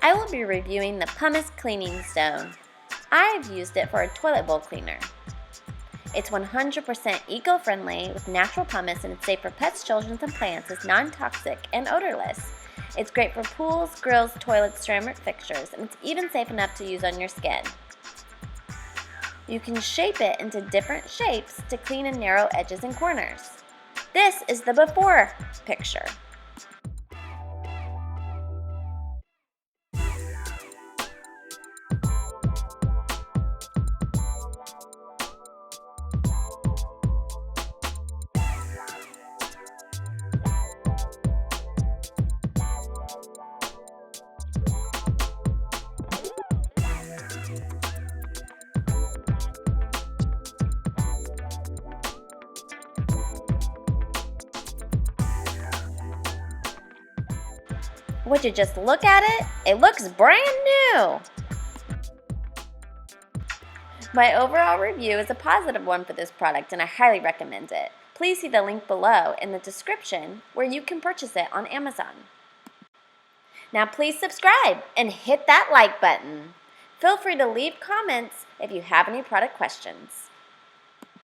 I will be reviewing the Pumice Cleaning Stone. I've used it for a toilet bowl cleaner. It's 100% eco-friendly with natural pumice, and it's safe for pets, children, and plants. It's non-toxic and odorless. It's great for pools, grills, toilets, ceramic fixtures, and it's even safe enough to use on your skin. You can shape it into different shapes to clean and narrow edges and corners. This is the before picture. Would you just look at it? It looks brand new! My overall review is a positive one for this product, and I highly recommend it. Please see the link below in the description where you can purchase it on Amazon. Now please subscribe and hit that like button. Feel free to leave comments if you have any product questions.